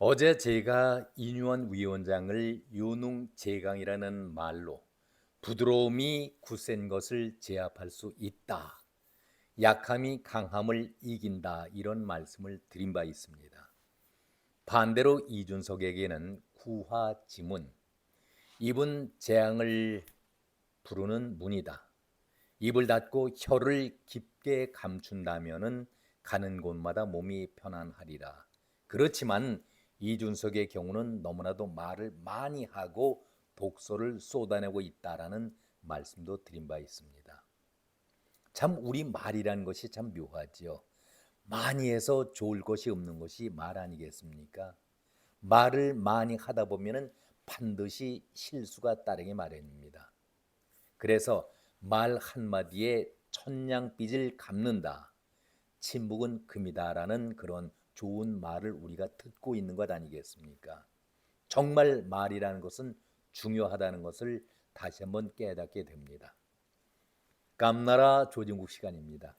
어제 제가 인유한 위원장을 유능재강이라는 말로 부드러움이 굳센 것을 제압할 수 있다. 약함이 강함을 이긴다. 이런 말씀을 드린 바 있습니다. 반대로 이준석에게는 구화지문, 입은 재앙을 부르는 문이다. 입을 닫고 혀를 깊게 감춘다면은 가는 곳마다 몸이 편안하리라. 그렇지만 이준석의 경우는 너무나도 말을 많이 하고 독소를 쏟아내고 있다라는 말씀도 드린 바 있습니다. 참 우리 말이라는 것이 참 묘하지요. 많이 해서 좋을 것이 없는 것이 말 아니겠습니까? 말을 많이 하다 보면은 반드시 실수가 따르기 마련입니다. 그래서 말 한마디에 천냥빚을 갚는다. 침묵은 금이다라는 그런 좋은 말을 우리가 듣고 있는 것 아니겠습니까? 정말 말이라는 것은 중요하다는 것을 다시 한번 깨닫게 됩니다. 깜나라 조진국 시간입니다.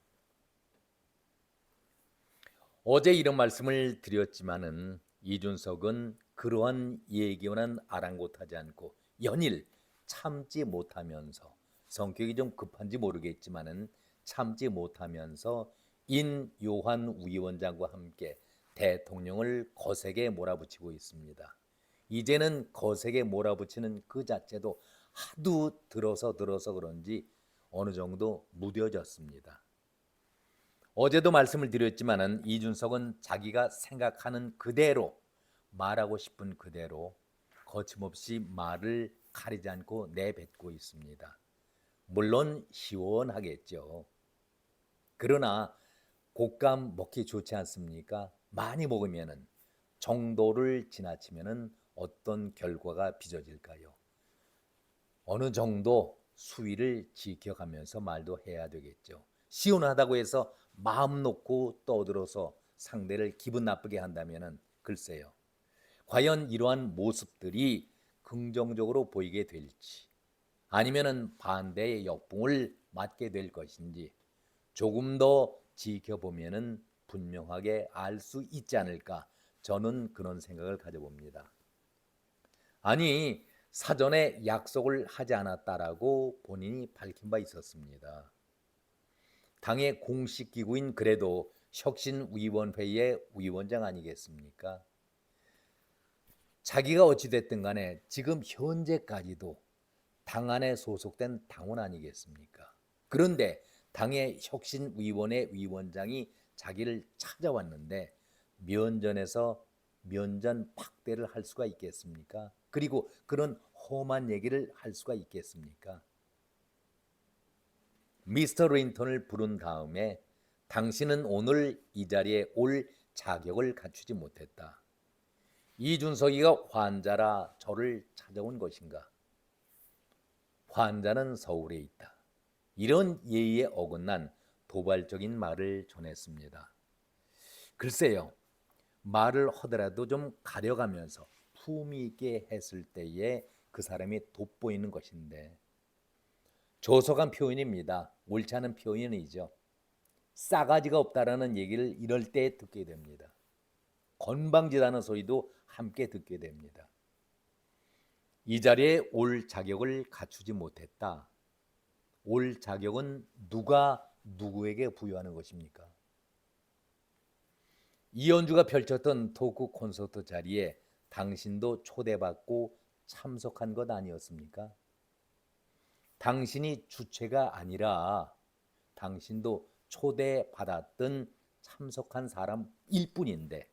어제 이런 말씀을 드렸지만은 이준석은 그러한 예견은 아랑곳하지 않고 연일 참지 못하면서 성격이 좀 급한지 모르겠지만은 참지 못하면서 인요한 위원장과 함께 대통령을 거세게 몰아붙이고 있습니다. 이제는 거세게 몰아붙이는 그 자체도 하도 들어서 그런지 어느 정도 무뎌졌습니다. 어제도 말씀을 드렸지만은 이준석은 자기가 생각하는 그대로 말하고 싶은 그대로 거침없이 말을 가리지 않고 내뱉고 있습니다. 물론 시원하겠죠. 그러나 곶감 먹기 좋지 않습니까? 많이 먹으면은 정도를 지나치면은 어떤 결과가 빚어질까요? 어느 정도 수위를 지켜가면서 말도 해야 되겠죠. 시원하다고 해서 마음 놓고 떠들어서 상대를 기분 나쁘게 한다면은 글쎄요. 과연 이러한 모습들이 긍정적으로 보이게 될지 아니면은 반대의 역풍을 맞게 될 것인지 조금 더 지켜보면은 분명하게 알 수 있지 않을까 저는 그런 생각을 가져봅니다. 아니 사전에 약속을 하지 않았다라고 본인이 밝힌 바 있었습니다. 당의 공식 기구인 그래도 혁신위원회의 위원장 아니겠습니까? 자기가 어찌됐든 간에 지금 현재까지도 당 안에 소속된 당원 아니겠습니까? 그런데 당의 혁신위원회 위원장이 자기를 찾아왔는데 면전에서 면전 박대를 할 수가 있겠습니까? 그리고 그런 험한 얘기를 할 수가 있겠습니까? 미스터 린턴을 부른 다음에 당신은 오늘 이 자리에 올 자격을 갖추지 못했다. 이준석이가 환자라 저를 찾아온 것인가? 환자는 서울에 있다. 이런 예의에 어긋난 도발적인 말을 전했습니다. 글쎄요. 말을 하더라도 좀 가려가면서 품위 있게 했을 때에 그 사람이 돋보이는 것인데 조속한 표현입니다. 옳지 않은 표현이죠. 싸가지가 없다라는 얘기를 이럴 때 듣게 됩니다. 건방지다는 소리도 함께 듣게 됩니다. 이 자리에 올 자격을 갖추지 못했다. 올 자격은 누가 누구에게 부여하는 것입니까? 이현주가 펼쳤던 토크 콘서트 자리에 당신도 초대받고 참석한 것 아니었습니까? 당신이 주체가 아니라 당신도 초대받았던 참석한 사람일 뿐인데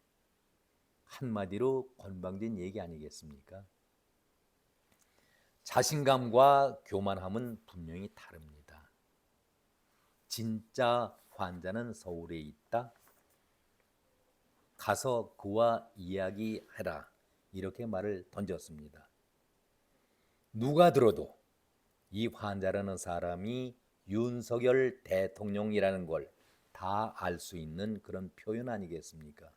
한마디로 건방진 얘기 아니겠습니까? 자신감과 교만함은 분명히 다릅니다. 진짜 환자는 서울에 있다. 가서 그와 이야기해라. 이렇게 말을 던졌습니다. 누가 들어도 이 환자라는 사람이 윤석열 대통령이라는 걸 다 알 수 있는 그런 표현 아니겠습니까?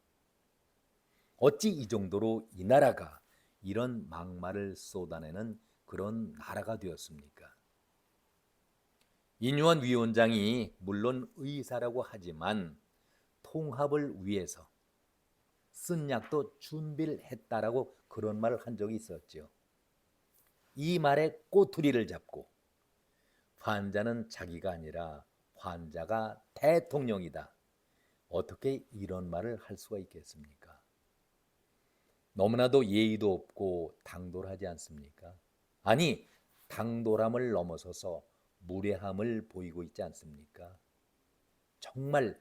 어찌 이 정도로 이 나라가 이런 막말을 쏟아내는 그런 나라가 되었습니까? 인유한 위원장이 물론 의사라고 하지만 통합을 위해서 쓴 약도 준비를 했다라고 그런 말을 한 적이 있었죠. 이 말에 꼬투리를 잡고 환자는 자기가 아니라 환자가 대통령이다. 어떻게 이런 말을 할 수가 있겠습니까? 너무나도 예의도 없고 당돌하지 않습니까? 아니, 당돌함을 넘어서서 무례함을 보이고 있지 않습니까? 정말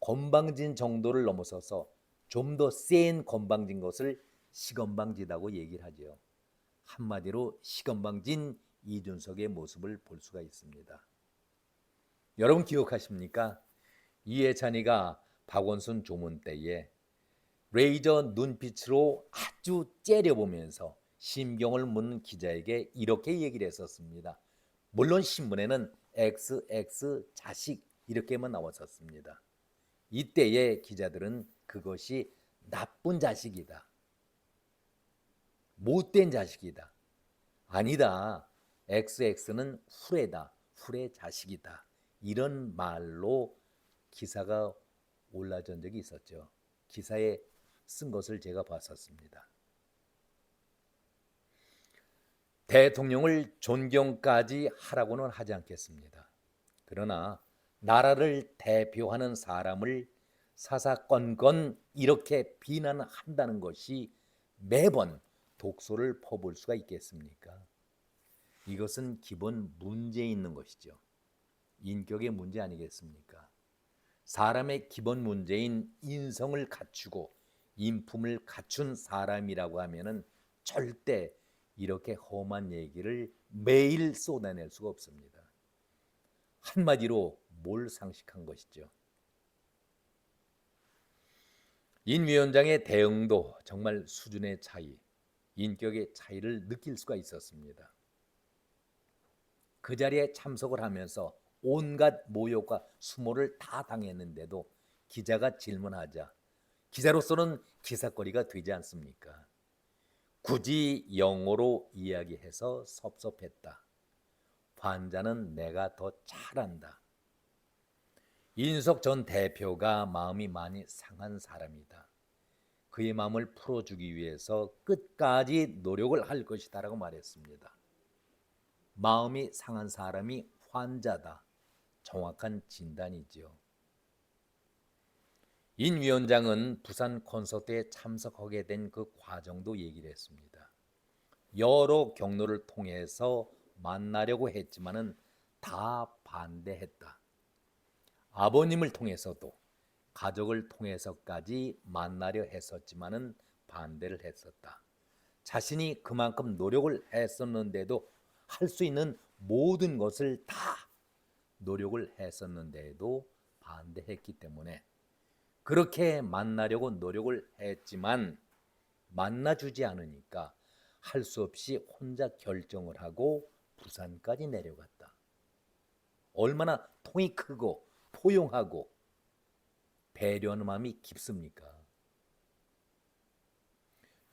건방진 정도를 넘어서서 좀 더 센 건방진 것을 시건방지다고 얘기를 하죠. 한마디로 시건방진 이준석의 모습을 볼 수가 있습니다. 여러분 기억하십니까? 이해찬이가 박원순 조문 때에 레이저 눈빛으로 아주 째려보면서 심경을 묻는 기자에게 이렇게 얘기를 했었습니다. 물론 신문에는 XX 자식 이렇게만 나왔었습니다. 이때의 기자들은 그것이 나쁜 자식이다. 못된 자식이다. 아니다. XX는 후레다. 후레 자식이다. 이런 말로 기사가 올라전 적이 있었죠. 기사에 쓴 것을 제가 봤었습니다. 대통령을 존경까지 하라고는 하지 않겠습니다. 그러나 나라를 대표하는 사람을 사사건건 이렇게 비난한다는 것이 매번 독소를 퍼볼 수가 있겠습니까? 이것은 기본 문제 있는 것이죠. 인격의 문제 아니겠습니까? 사람의 기본 문제인 인성을 갖추고 인품을 갖춘 사람이라고 하면은 절대 이렇게 험한 얘기를 매일 쏟아낼 수가 없습니다. 한마디로 몰상식한 것이죠. 인 위원장의 대응도 정말 수준의 차이, 인격의 차이를 느낄 수가 있었습니다. 그 자리에 참석을 하면서 온갖 모욕과 수모를 다 당했는데도 기자가 질문하자 기자로서는 기사거리가 되지 않습니까? 굳이 영어로 이야기해서 섭섭했다. 환자는 내가 더 잘한다. 이준석 전 대표가 마음이 많이 상한 사람이다. 그의 마음을 풀어주기 위해서 끝까지 노력을 할 것이다라고 말했습니다. 마음이 상한 사람이 환자다. 정확한 진단이지요. 인 위원장은 부산 콘서트에 참석하게 된 그 과정도 얘기를 했습니다. 여러 경로를 통해서 만나려고 했지만은 다 반대했다. 아버님을 통해서도 가족을 통해서까지 만나려 했었지만은 반대를 했었다. 자신이 그만큼 노력을 했었는데도 할 수 있는 모든 것을 다 노력을 했었는데도 반대했기 때문에 그렇게 만나려고 노력을 했지만 만나주지 않으니까 할 수 없이 혼자 결정을 하고 부산까지 내려갔다. 얼마나 통이 크고 포용하고 배려하는 마음이 깊습니까?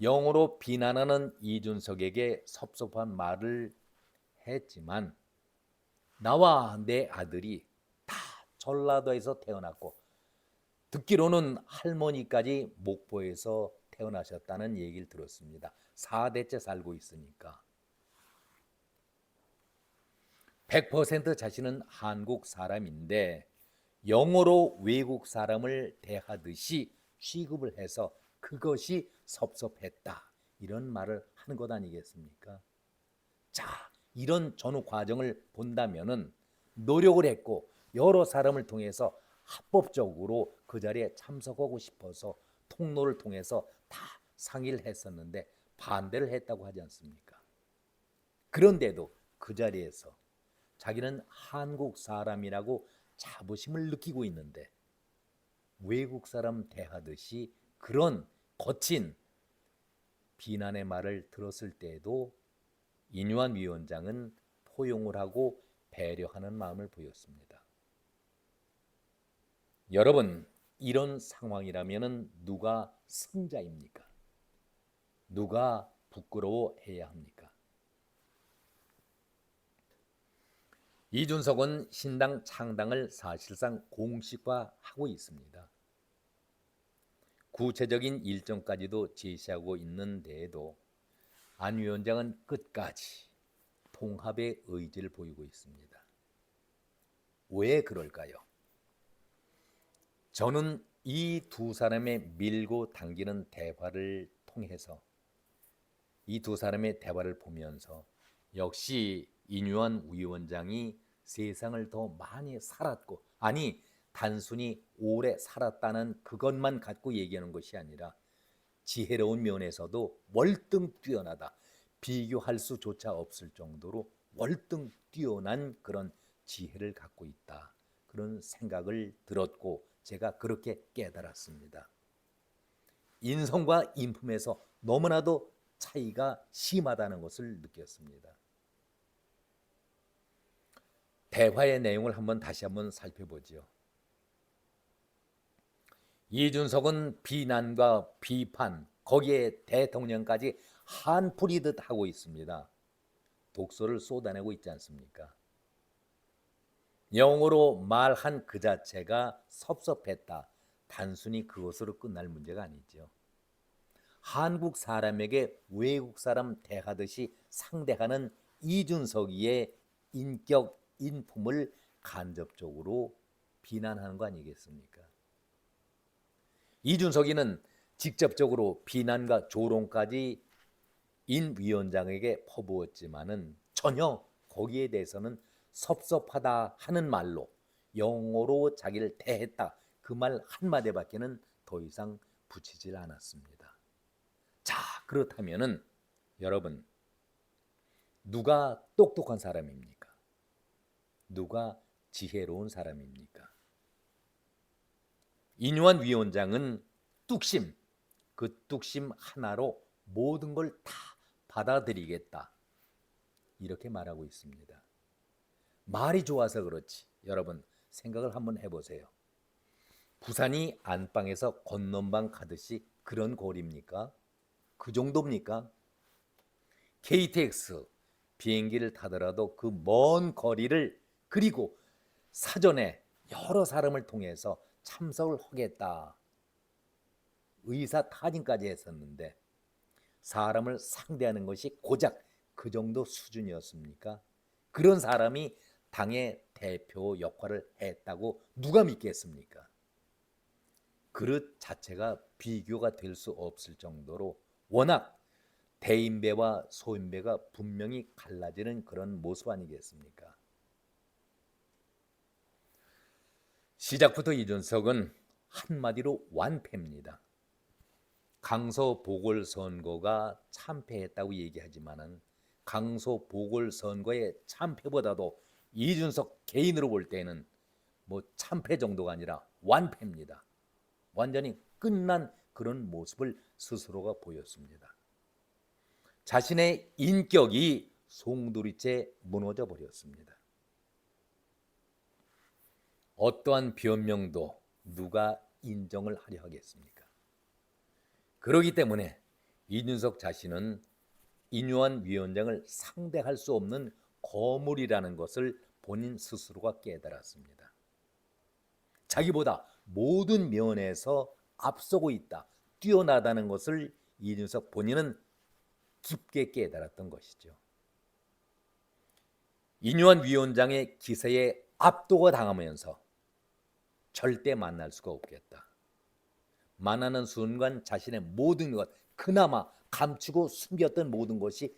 영어로 비난하는 이준석에게 섭섭한 말을 했지만 나와 내 아들이 다 전라도에서 태어났고 듣기로는 할머니까지 목포에서 태어나셨다는 얘기를 들었습니다. 4대째 살고 있으니까 100% 자신은 한국 사람인데 영어로 외국 사람을 대하듯이 취급을 해서 그것이 섭섭했다. 이런 말을 하는 것 아니겠습니까? 자, 이런 전후 과정을 본다면은 노력을 했고 여러 사람을 통해서 합법적으로 그 자리에 참석하고 싶어서 통로를 통해서 다 상의를 했었는데 반대를 했다고 하지 않습니까? 그런데도 그 자리에서 자기는 한국 사람이라고 자부심을 느끼고 있는데 외국 사람 대하듯이 그런 거친 비난의 말을 들었을 때에도 인유한 위원장은 포용을 하고 배려하는 마음을 보였습니다. 여러분, 이런 상황이라면 누가 승자입니까? 누가 부끄러워해야 합니까? 이준석은 신당 창당을 사실상 공식화하고 있습니다. 구체적인 일정까지도 제시하고 있는데도 안 위원장은 끝까지 통합의 의지를 보이고 있습니다. 왜 그럴까요? 저는 이 두 사람의 밀고 당기는 대화를 통해서 이 두 사람의 대화를 보면서 역시 인유한 위원장이 세상을 더 많이 살았고, 아니 단순히 오래 살았다는 그것만 갖고 얘기하는 것이 아니라 지혜로운 면에서도 월등 뛰어나다, 비교할 수조차 없을 정도로 월등 뛰어난 그런 지혜를 갖고 있다, 그런 생각을 들었고 제가 그렇게 깨달았습니다. 인성과 인품에서 너무나도 차이가 심하다는 것을 느꼈습니다. 대화의 내용을 다시 한번 살펴보죠. 이준석은 비난과 비판, 거기에 대통령까지 한풀이듯 하고 있습니다. 독소를 쏟아내고 있지 않습니까? 영어로 말한 그 자체가 섭섭했다, 단순히 그것으로 끝날 문제가 아니죠. 한국 사람에게 외국 사람 대하듯이 상대하는 이준석이의 인격, 인품을 간접적으로 비난하는 거 아니겠습니까? 이준석이는 직접적으로 비난과 조롱까지 인 위원장에게 퍼부었지만은 전혀 거기에 대해서는 섭섭하다 하는 말로, 영어로 자기를 대했다, 그 말 한마디밖에는 더 이상 붙이질 않았습니다. 자, 그렇다면은 여러분, 누가 똑똑한 사람입니까? 누가 지혜로운 사람입니까? 인유한 위원장은 뚝심, 그 뚝심 하나로 모든 걸 다 받아들이겠다, 이렇게 말하고 있습니다. 말이 좋아서 그렇지, 여러분 생각을 한번 해보세요. 부산이 안방에서 건넌방 가듯이 그런 거리입니까? 그 정도입니까? KTX 비행기를 타더라도 그 먼 거리를, 그리고 사전에 여러 사람을 통해서 참석을 하겠다, 의사 타진까지 했었는데 사람을 상대하는 것이 고작 그 정도 수준이었습니까? 그런 사람이 당의 대표 역할을 했다고 누가 믿겠습니까? 그릇 자체가 비교가 될 수 없을 정도로 워낙 대인배와 소인배가 분명히 갈라지는 그런 모습 아니겠습니까? 시작부터 이준석은 한마디로 완패입니다. 강서 보궐선거가 참패했다고 얘기하지만은 강서 보궐선거의 참패보다도 이준석 개인으로 볼 때는 참패 정도가 아니라 완패입니다. 완전히 끝난 그런 모습을 스스로가 보였습니다. 자신의 인격이 송두리째 무너져 버렸습니다. 어떠한 변명도 누가 인정을 하려 하겠습니까? 그렇기 때문에 이준석 자신은 인유한 위원장을 상대할 수 없는 거물이라는 것을 본인 스스로가 깨달았습니다. 자기보다 모든 면에서 앞서고 있다, 뛰어나다는 것을 이준석 본인은 깊게 깨달았던 것이죠. 인유한 위원장의 기세에 압도가 당하면서 절대 만날 수가 없겠다, 만나는 순간 자신의 모든 것, 그나마 감추고 숨겼던 모든 것이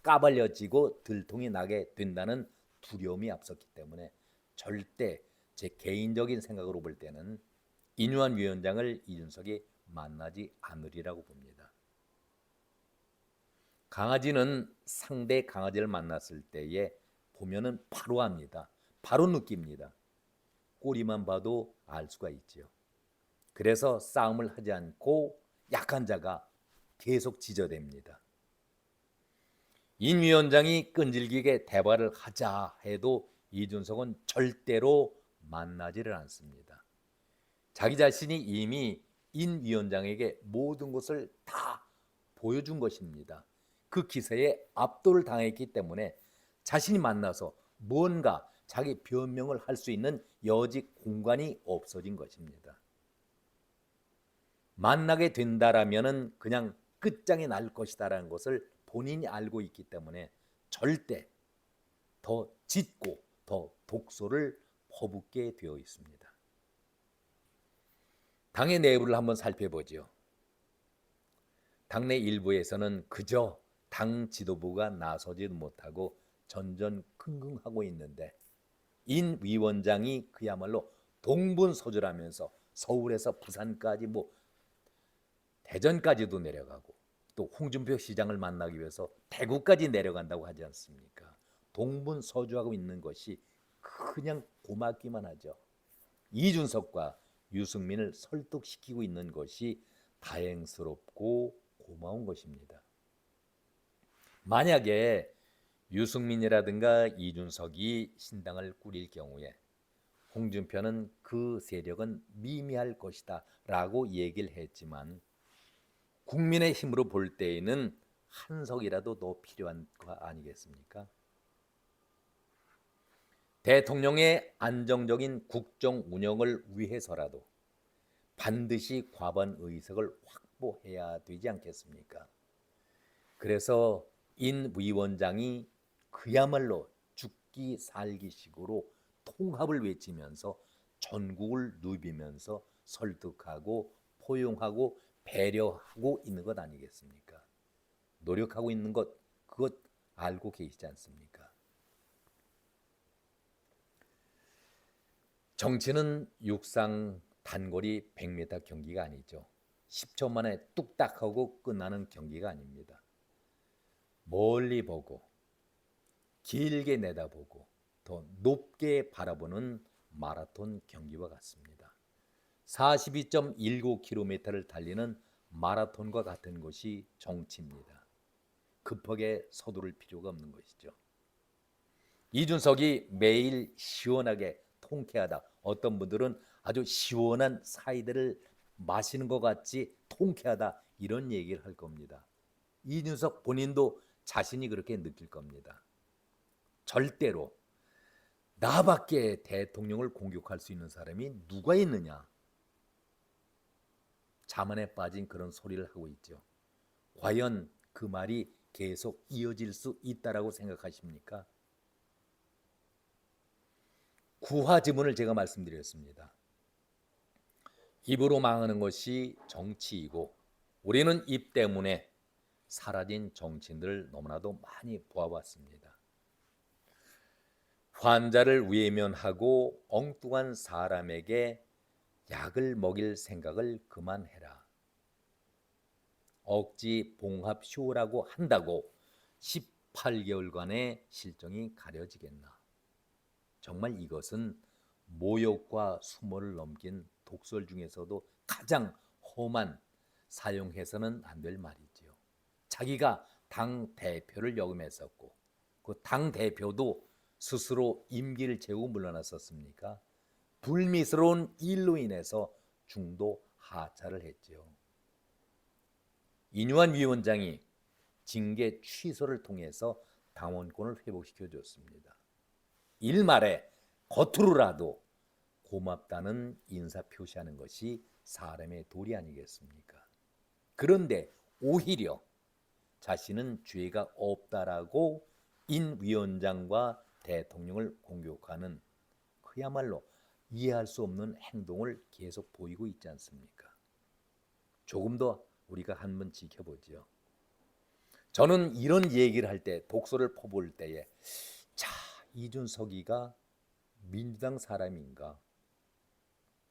까발려지고 들통이 나게 된다는 두려움이 앞섰기 때문에 절대, 제 개인적인 생각으로 볼 때는 인유한 위원장을 이준석이 만나지 않으리라고 봅니다. 강아지는 상대 강아지를 만났을 때에 보면은 바로 압니다. 바로 느낍니다. 꼬리만 봐도 알 수가 있죠. 그래서 싸움을 하지 않고 약한 자가 계속 지저댑니다. 인 위원장이 끈질기게 대화를 하자 해도 이준석은 절대로 만나지를 않습니다. 자기 자신이 이미 인 위원장에게 모든 것을 다 보여준 것입니다. 그 기세에 압도를 당했기 때문에 자신이 만나서 뭔가 자기 변명을 할 수 있는 여지 공간이 없어진 것입니다. 만나게 된다라면은 그냥 끝장이 날 것이다라는 것을 본인이 알고 있기 때문에 절대 더 짙고 더 독소를 퍼붓게 되어 있습니다. 당의 내부를 한번 살펴보죠. 당내 일부에서는 그저 당 지도부가 나서지 못하고 전전긍긍하고 있는데 인 위원장이 그야말로 동분서주라면서 서울에서 부산까지 대전까지도 내려가고 또 홍준표 시장을 만나기 위해서 대구까지 내려간다고 하지 않습니까? 동분서주하고 있는 것이 그냥 고맙기만 하죠. 이준석과 유승민을 설득시키고 있는 것이 다행스럽고 고마운 것입니다. 만약에 유승민이라든가 이준석이 신당을 꾸릴 경우에 홍준표는 그 세력은 미미할 것이다 라고 얘기를 했지만 국민의 힘으로 볼 때에는 한석이라도 더 필요한 거 아니겠습니까? 대통령의 안정적인 국정 운영을 위해서라도 반드시 과반 의석을 확보해야 되지 않겠습니까? 그래서 인 위원장이 그야말로 죽기 살기식으로 통합을 외치면서 전국을 누비면서 설득하고 포용하고 배려하고 있는 것 아니겠습니까? 노력하고 있는 것 그것 알고 계시지 않습니까? 정치는 육상 단거리 100m 경기가 아니죠. 10초 만에 뚝딱 하고 끝나는 경기가 아닙니다. 멀리 보고 길게 내다보고 더 높게 바라보는 마라톤 경기와 같습니다. 42.19km를 달리는 마라톤과 같은 것이 정치입니다. 급하게 서두를 필요가 없는 것이죠. 이준석이 매일 시원하게 통쾌하다. 어떤 분들은 아주 시원한 사이다를 마시는 것 같이 통쾌하다. 이런 얘기를 할 겁니다. 이준석 본인도 자신이 그렇게 느낄 겁니다. 절대로 나밖에 대통령을 공격할 수 있는 사람이 누가 있느냐. 자만에 빠진 그런 소리를 하고 있죠. 과연 그 말이 계속 이어질 수 있다라고 생각하십니까? 구화지문을 제가 말씀드렸습니다. 입으로 망하는 것이 정치이고 우리는 입 때문에 사라진 정치인들을 너무나도 많이 보아왔습니다. 환자를 외면하고 엉뚱한 사람에게 약을 먹일 생각을 그만해라. 억지 봉합 쇼라고 한다고 18개월간의 실정이 가려지겠나. 정말 이것은 모욕과 수모를 넘긴 독설 중에서도 가장 험한 사용해서는 안 될 말이지요. 자기가 당 대표를 역임했었고 그 당 대표도 스스로 임기를 채우고 물러났었습니까? 불미스러운 일로 인해서 중도 하차를 했지요. 이뇨한 위원장이 징계 취소를 통해서 당원권을 회복시켜 줬습니다. 일말에 겉으로라도 고맙다는 인사 표시하는 것이 사람의 도리 아니겠습니까? 그런데 오히려 자신은 죄가 없다라고 인 위원장과 대통령을 공격하는 그야말로 이해할 수 없는 행동을 계속 보이고 있지 않습니까? 조금 더 우리가 한번 지켜보죠. 저는 이런 얘기를 할 때 독소를 퍼부을 때에 자, 이준석이가 민주당 사람인가?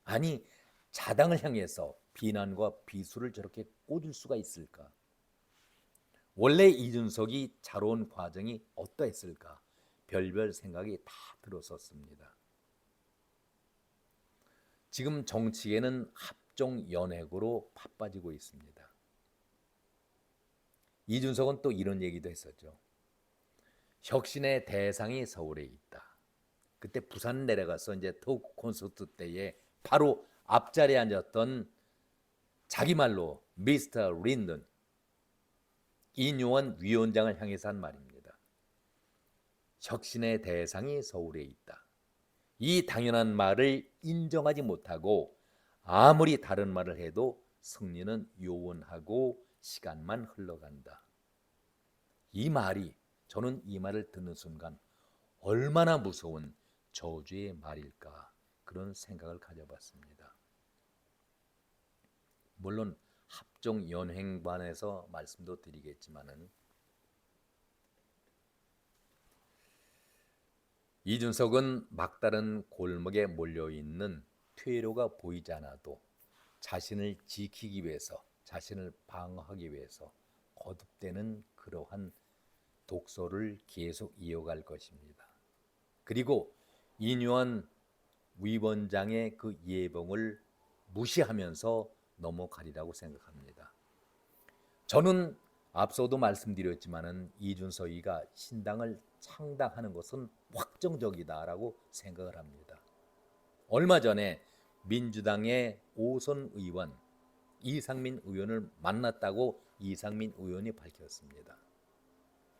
아니 자당을 향해서 비난과 비수를 저렇게 꽂을 수가 있을까? 원래 이준석이 자라온 과정이 어떠했을까? 별별 생각이 다 들었었습니다. 지금 정치계는 합종 연획으로 바빠지고 있습니다. 이준석은 또 이런 얘기도 했었죠. 혁신의 대상이 서울에 있다. 그때 부산 내려가서 이제 토크 콘서트 때에 바로 앞자리에 앉았던 자기 말로 미스터 린든 이뇨한 위원장을 향해서 한 말입니다. 혁신의 대상이 서울에 있다. 이 당연한 말을 인정하지 못하고 아무리 다른 말을 해도 승리는 요원하고 시간만 흘러간다. 이 말이 저는 이 말을 듣는 순간 얼마나 무서운 저주의 말일까 그런 생각을 가져봤습니다. 물론 합종연횡반에서 말씀도 드리겠지만은 이준석은 막다른 골목에 몰려있는 퇴로가 보이지 않아도 자신을 지키기 위해서, 자신을 방어하기 위해서 거듭되는 그러한 독소를 계속 이어갈 것입니다. 그리고 이뇨한 위원장의 그 예봉을 무시하면서 넘어가리라고 생각합니다. 저는 앞서도 말씀드렸지만은 이준석이가 신당을 창당하는 것은 확정적이다라고 생각을 합니다. 얼마 전에 민주당의 오선 의원 이상민 의원을 만났다고 이상민 의원이 밝혔습니다.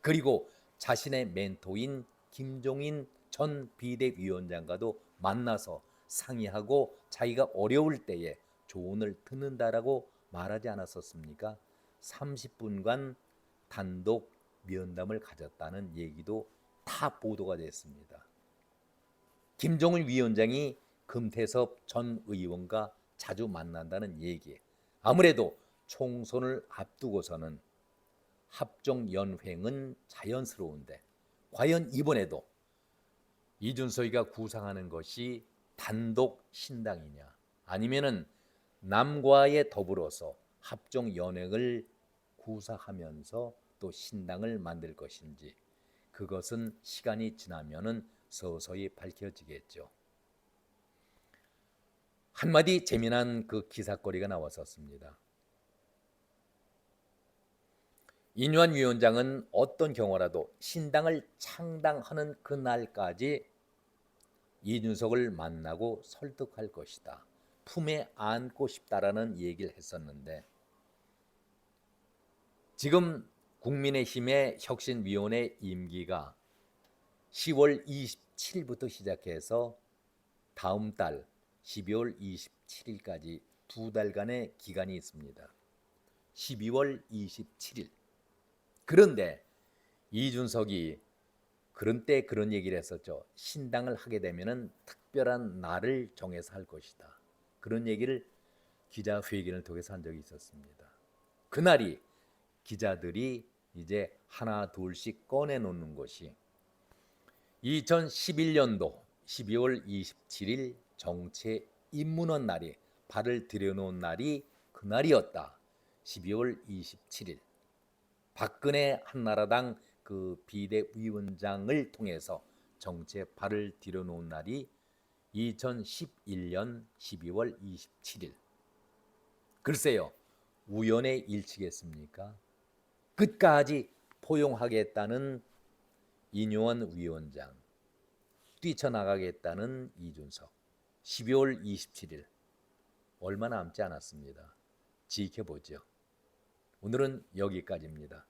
그리고 자신의 멘토인 김종인 전 비대위원장과도 만나서 상의하고 자기가 어려울 때에 조언을 듣는다라고 말하지 않았었습니까? 30분간 단독 면담을 가졌다는 얘기도 다 보도가 됐습니다. 김종인 위원장이 금태섭 전 의원과 자주 만난다는 얘기, 아무래도 총선을 앞두고서는 합종연횡은 자연스러운데 과연 이번에도 이준석이가 구상하는 것이 단독 신당이냐 아니면은 남과에 더불어서 합종연횡을 구사하면서 또 신당을 만들 것인지 그것은 시간이 지나면은 서서히 밝혀지겠죠. 한마디 재미난 그 기사거리가 나왔었습니다. 이뇨한 위원장은 어떤 경우라도 신당을 창당하는 그날까지 이준석을 만나고 설득할 것이다. 품에 안고 싶다라는 얘기를 했었는데 지금 국민의힘의 혁신위원회 임기가 10월 27일부터 시작해서 다음 달 12월 27일까지 2달간의 기간이 있습니다. 12월 27일. 그런데 이준석이 그런 때 그런 얘기를 했었죠. 신당을 하게 되면은 특별한 날을 정해서 할 것이다. 그런 얘기를 기자회견을 통해서 한 적이 있었습니다. 그날이 기자들이 이제 하나 둘씩 꺼내놓는 것이 2011년도 12월 27일 정체 입문한 날이 발을 들여놓은 날이 그날이었다. 12월 27일 박근혜 한나라당 그 비대위원장을 통해서 정치에 발을 들여놓은 날이 2011년 12월 27일. 글쎄요, 우연의 일치겠습니까? 끝까지 포용하겠다는 이뇨한 위원장, 뛰쳐나가겠다는 이준석. 12월 27일 얼마 남지 않았습니다. 지켜보죠. 오늘은 여기까지입니다.